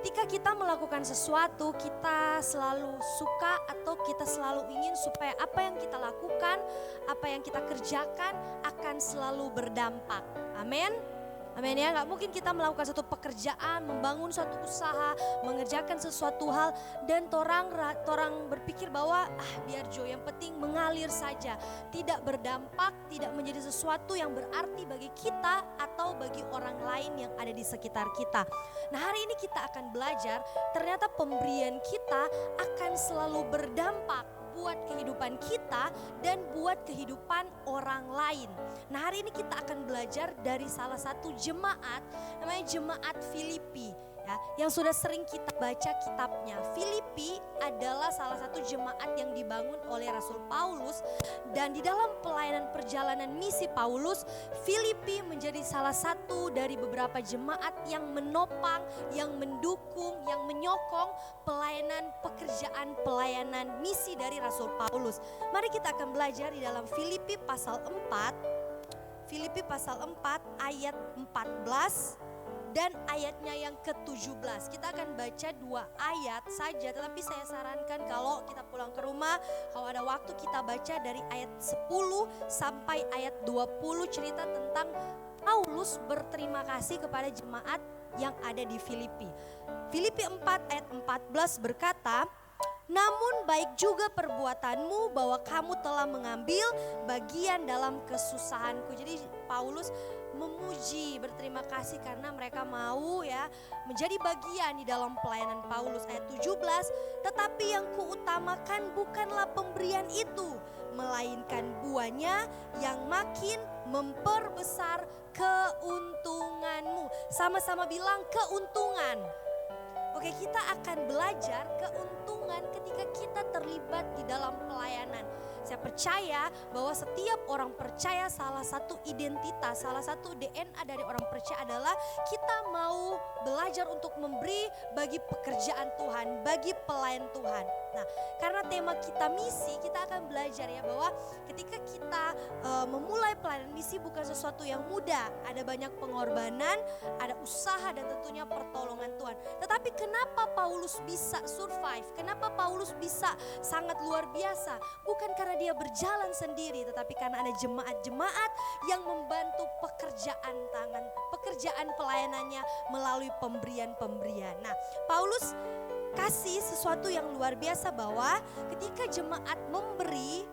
ketika kita melakukan sesuatu, kita selalu suka atau kita selalu ingin supaya apa yang kita lakukan, apa yang kita kerjakan akan selalu berdampak. Amin. Amin ya, gak mungkin kita melakukan satu pekerjaan, membangun suatu usaha, mengerjakan sesuatu hal dan torang berpikir bahwa biar Jo, yang penting mengalir saja. Tidak berdampak, tidak menjadi sesuatu yang berarti bagi kita atau bagi orang lain yang ada di sekitar kita. Nah, hari ini kita akan belajar ternyata pemberian kita akan selalu berdampak buat kehidupan kita dan buat kehidupan orang lain. Nah, hari ini kita akan belajar dari salah satu jemaat, namanya Jemaat Filipi. Ya, yang sudah sering kita baca kitabnya. Filipi adalah salah satu jemaat yang dibangun oleh Rasul Paulus, dan di dalam pelayanan perjalanan misi Paulus, Filipi menjadi salah satu dari beberapa jemaat yang menopang, yang mendukung, yang menyokong pekerjaan pelayanan misi dari Rasul Paulus. Mari kita akan belajar di dalam Filipi pasal 4. Filipi pasal 4 ayat 14 dan ayatnya yang ke-17. Kita akan baca 2 ayat saja, tetapi saya sarankan kalau kita pulang ke rumah, kalau ada waktu kita baca dari ayat 10 sampai ayat 20, cerita tentang Paulus berterima kasih kepada jemaat yang ada di Filipi. Filipi 4 ayat 14 berkata, "Namun baik juga perbuatanmu bahwa kamu telah mengambil bagian dalam kesusahanku." Jadi Paulus memuji, berterima kasih karena mereka mau ya menjadi bagian di dalam pelayanan Paulus. Ayat 17, "Tetapi yang kuutamakan bukanlah pemberian itu, melainkan buahnya yang makin memperbesar keuntunganmu." Sama-sama bilang keuntungan. Oke, kita akan belajar keuntungan ketika kita terlibat di dalam pelayanan. Saya percaya bahwa setiap orang percaya salah satu identitas, salah satu DNA dari orang percaya adalah kita mau belajar untuk memberi bagi pekerjaan Tuhan, bagi pelayan Tuhan. Nah, karena tema kita misi, kita akan belajar ya bahwa ketika kita memulai pelayanan misi bukan sesuatu yang mudah. Ada banyak pengorbanan, ada usaha dan tentunya pertolongan Tuhan. Tetapi kenapa Paulus bisa survive? Kenapa Paulus bisa sangat luar biasa? Bukan karena dia berjalan sendiri, tetapi karena ada jemaat-jemaat yang membantu pekerjaan tangan, pekerjaan pelayanannya melalui pemberian-pemberian. Nah, Paulus kasih sesuatu yang luar biasa bahwa ketika jemaat memberi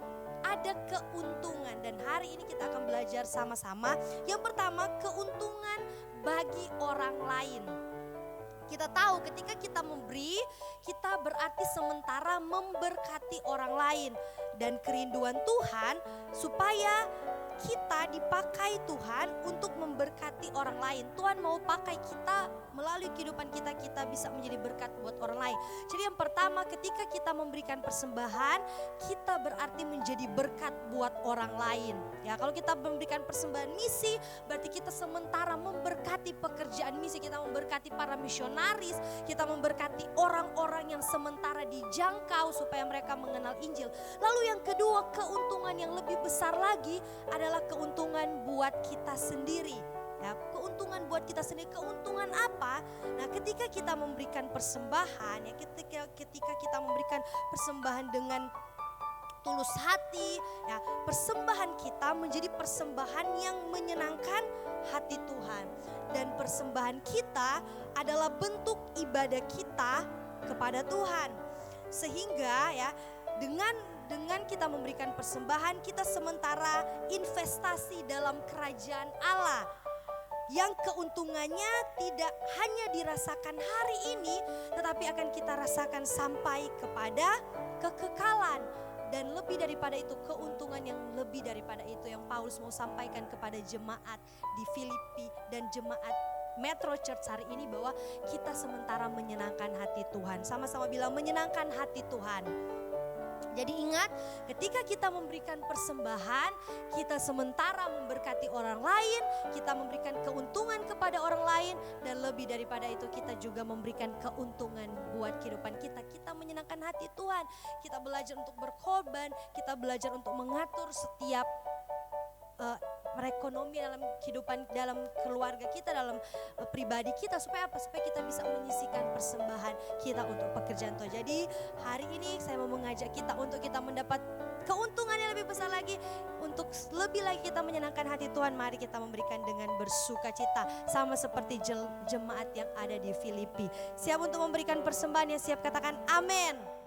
ada keuntungan, dan hari ini kita akan belajar sama-sama. Yang pertama, keuntungan bagi orang lain. Kita tahu ketika kita memberi, kita berarti sementara memberkati orang lain. Dan kerinduan Tuhan supaya kita dipakai Tuhan untuk memberkati orang lain. Tuhan mau pakai kita melalui kehidupan kita, kita bisa menjadi berkat buat orang lain. Jadi yang pertama, ketika kita memberikan persembahan, kita berarti menjadi berkat buat orang lain. Ya, kalau kita memberikan persembahan misi, berarti kita sementara memberkati pekerjaan misi, kita memberkati para misionaris, kita memberkati orang-orang yang sementara dijangkau supaya mereka mengenal Injil. Lalu yang kedua, keuntungan yang lebih besar lagi adalah keuntungan buat kita sendiri. Ya, keuntungan buat kita sendiri. Keuntungan apa? Nah, ketika kita memberikan persembahan, ya ketika kita memberikan persembahan dengan tulus hati, ya persembahan kita menjadi persembahan yang menyenangkan hati Tuhan. Dan persembahan kita adalah bentuk ibadah kita kepada Tuhan. Sehingga ya dengan kita memberikan persembahan, kita sementara investasi dalam kerajaan Allah, yang keuntungannya tidak hanya dirasakan hari ini, tetapi akan kita rasakan sampai kepada kekekalan. Dan lebih daripada itu, keuntungan yang lebih daripada itu yang Paulus mau sampaikan kepada jemaat di Filipi dan jemaat Metro Church hari ini, bahwa kita sementara menyenangkan hati Tuhan. Sama-sama bilang menyenangkan hati Tuhan. Jadi ingat, ketika kita memberikan persembahan, kita sementara memberkati orang lain, kita memberikan keuntungan kepada orang lain, dan lebih daripada itu kita juga memberikan keuntungan buat kehidupan kita. Kita menyenangkan hati Tuhan, kita belajar untuk berkorban, kita belajar untuk mengatur setiap ekonomi dalam kehidupan, dalam keluarga kita, dalam pribadi kita, supaya apa? Supaya kita bisa menyisihkan persembahan kita untuk pekerjaan Tuhan. Jadi hari ini saya mau mengajak kita untuk kita mendapat keuntungan yang lebih besar lagi. Untuk lebih lagi kita menyenangkan hati Tuhan, mari kita memberikan dengan bersuka cita. Sama seperti jemaat yang ada di Filipi. Siap untuk memberikan persembahan, yang siap katakan amin.